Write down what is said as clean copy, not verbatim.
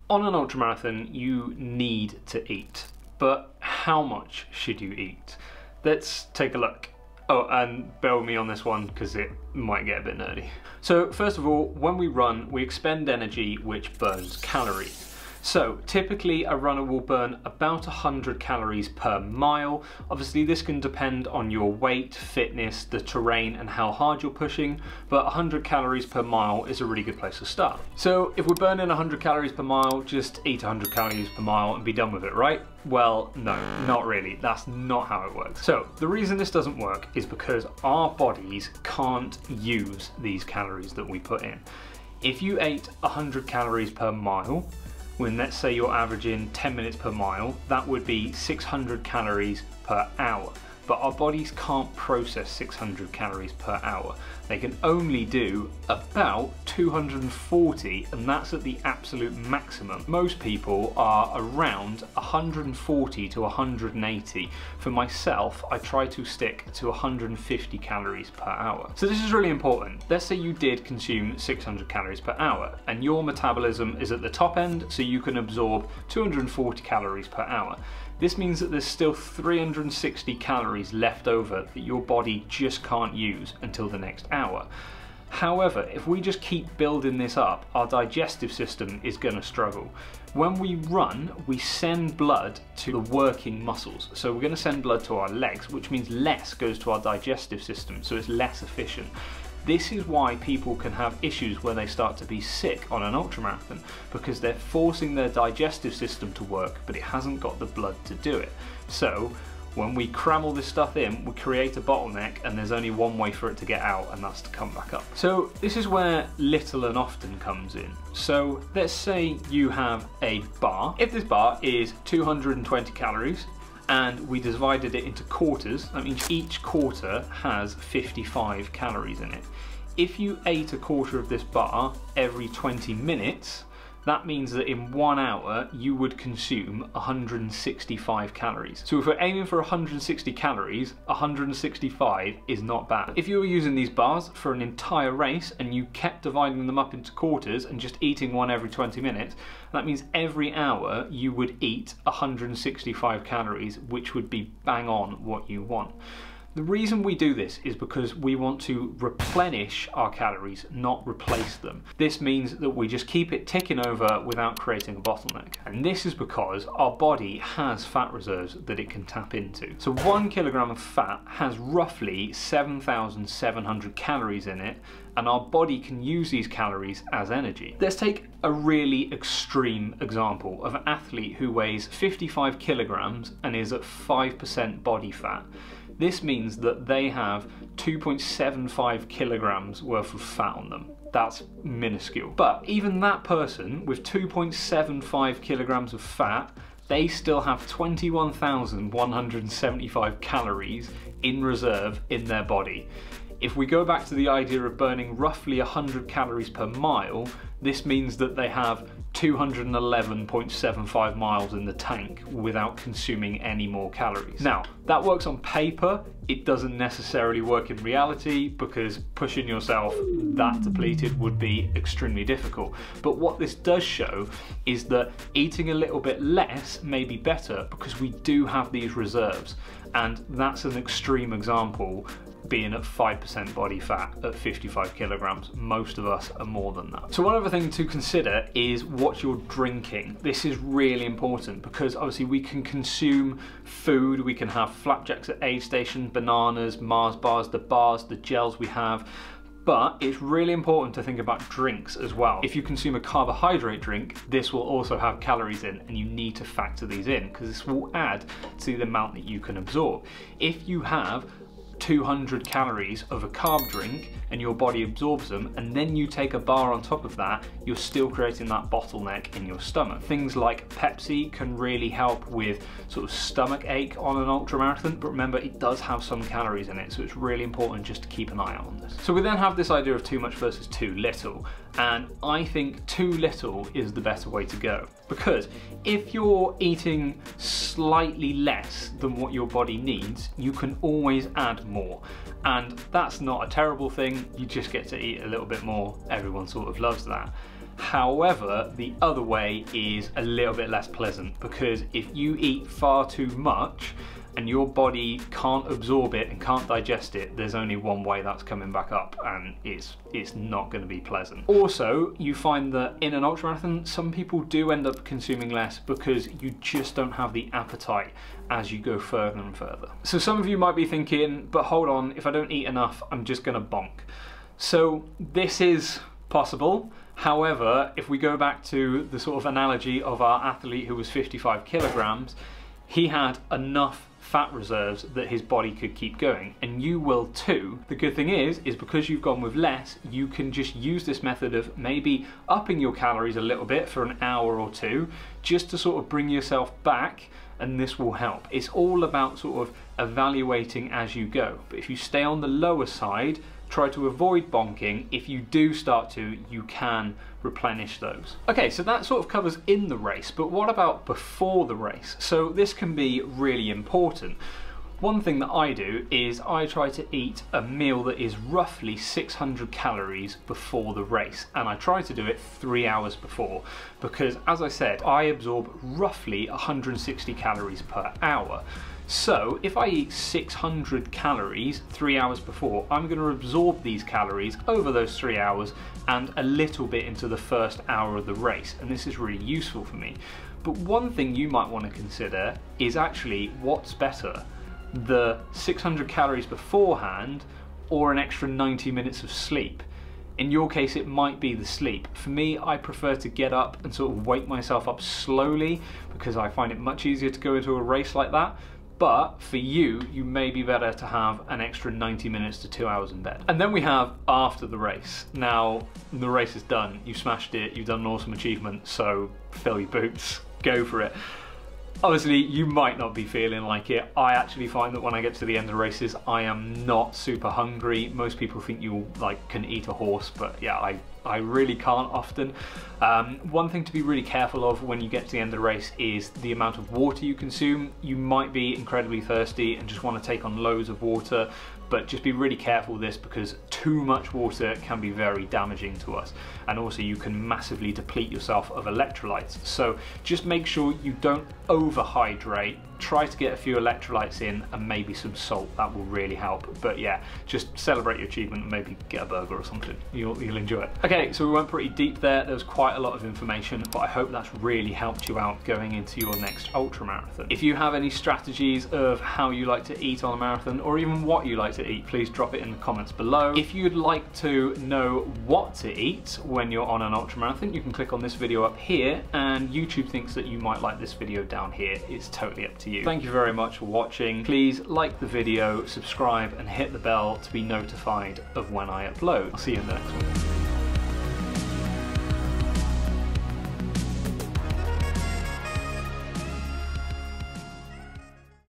On an ultramarathon, you need to eat, but how much should you eat? Let's take a look. Oh, and bear with me on this one because it might get a bit nerdy. So first of all, when we run, we expend energy which burns calories. So typically a runner will burn about 100 calories per mile. Obviously this can depend on your weight, fitness, the terrain and how hard you're pushing, but 100 calories per mile is a really good place to start. So if we're burning 100 calories per mile, just eat 100 calories per mile and be done with it, right? Well, no, not really. That's not how it works. So the reason this doesn't work is because our bodies can't use these calories that we put in. If you ate 100 calories per mile, when let's say you're averaging 10 minutes per mile, that would be 600 calories per hour. But our bodies can't process 600 calories per hour. They can only do about 240, and that's at the absolute maximum. Most people are around 140 to 180. For myself, I try to stick to 150 calories per hour. So this is really important. Let's say you did consume 600 calories per hour, and your metabolism is at the top end, so you can absorb 240 calories per hour. This means that there's still 360 calories left over that your body just can't use until the next hour. However, if we just keep building this up, our digestive system is going to struggle. When we run, we send blood to the working muscles. So we're going to send blood to our legs, which means less goes to our digestive system, so it's less efficient. This is why people can have issues where they start to be sick on an ultramarathon, because they're forcing their digestive system to work, but it hasn't got the blood to do it. So when we cram all this stuff in, we create a bottleneck, and there's only one way for it to get out, and that's to come back up. So this is where little and often comes in. So let's say you have a bar. If this bar is 220 calories, and we divided it into quarters, that means each quarter has 55 calories in it. If you ate a quarter of this bar every 20 minutes, that means that in 1 hour you would consume 165 calories. So if we're aiming for 160 calories, 165 is not bad. If you were using these bars for an entire race and you kept dividing them up into quarters and just eating one every 20 minutes, that means every hour you would eat 165 calories, which would be bang on what you want. The reason we do this is because we want to replenish our calories, not replace them. This means that we just keep it ticking over without creating a bottleneck. And this is because our body has fat reserves that it can tap into. So 1 kilogram of fat has roughly 7,700 calories in it, and our body can use these calories as energy. Let's take a really extreme example of an athlete who weighs 55 kilograms and is at 5% body fat. This means that they have 2.75 kilograms worth of fat on them. That's minuscule. But even that person with 2.75 kilograms of fat, they still have 21,175 calories in reserve in their body. If we go back to the idea of burning roughly 100 calories per mile, this means that they have 211.75 miles in the tank without consuming any more calories. Now, that works on paper. It doesn't necessarily work in reality, because pushing yourself that depleted would be extremely difficult. But what this does show is that eating a little bit less may be better, because we do have these reserves. And that's an extreme example, being at 5% body fat at 55 kilograms. Most of us are more than that. So one other thing to consider is what you're drinking. This is really important, because obviously we can consume food, we can have flapjacks at aid station, bananas, Mars bars, the gels we have, but it's really important to think about drinks as well. If you consume a carbohydrate drink, this will also have calories in, and you need to factor these in, because this will add to the amount that you can absorb. If you have 200 calories of a carb drink and your body absorbs them, and then you take a bar on top of that, you're still creating that bottleneck in your stomach. Things like Pepsi can really help with sort of stomach ache on an ultramarathon, but remember, it does have some calories in it, so it's really important just to keep an eye out on this. So we then have this idea of too much versus too little, and I think too little is the better way to go, because if you're eating slightly less than what your body needs, you can always add more. And that's not a terrible thing, you just get to eat a little bit more, everyone sort of loves that. However, the other way is a little bit less pleasant, because if you eat far too much and your body can't absorb it and can't digest it, there's only one way that's coming back up, and it's not going to be pleasant. Also, you find that in an ultramarathon, some people do end up consuming less because you just don't have the appetite as you go further and further. So some of you might be thinking, but hold on, if I don't eat enough, I'm just going to bonk. So this is possible. However, if we go back to the sort of analogy of our athlete who was 55 kilograms, he had enough fat reserves that his body could keep going, and you will too. The good thing is because you've gone with less, you can just use this method of maybe upping your calories a little bit for an hour or two, just to sort of bring yourself back, and this will help. It's all about sort of evaluating as you go. But if you stay on the lower side, try to avoid bonking. If you do start to, you can replenish those. Okay, so that sort of covers in the race, but what about before the race? So this can be really important. One thing that I do is I try to eat a meal that is roughly 600 calories before the race, and I try to do it 3 hours before, because as I said, I absorb roughly 160 calories per hour. So if I eat 600 calories 3 hours before, I'm going to absorb these calories over those 3 hours and a little bit into the first hour of the race, and this is really useful for me. But one thing you might want to consider is actually what's better, the 600 calories beforehand or an extra 90 minutes of sleep. In your case, it might be the sleep. For me, I prefer to get up and sort of wake myself up slowly, because I find it much easier to go into a race like that. But for you, you may be better to have an extra 90 minutes to 2 hours in bed. And then we have after the race. Now, the race is done, you've smashed it, you've done an awesome achievement, so fill your boots, go for it. Obviously, you might not be feeling like it. I actually find that when I get to the end of the races, I am not super hungry. Most people think you can eat a horse, but yeah, I really can't often. One thing to be really careful of when you get to the end of the race is the amount of water you consume. You might be incredibly thirsty and just want to take on loads of water, but just be really careful with this, because too much water can be very damaging to us, and also you can massively deplete yourself of electrolytes. So just make sure you don't overhydrate. Try to get a few electrolytes in and maybe some salt. That will really help. But yeah, just celebrate your achievement and maybe get a burger or something. You'll enjoy it. Okay, so we went pretty deep there. There was quite a lot of information, but I hope that's really helped you out going into your next ultramarathon. If you have any strategies of how you like to eat on a marathon, or even what you like to eat, please drop it in the comments below. If you'd like to know what to eat when you're on an ultramarathon, you can click on this video up here, and YouTube thinks that you might like this video down here. It's totally up to you. Thank you very much for watching. Please like the video, subscribe, and hit the bell to be notified of when I upload. I'll see you in the next one.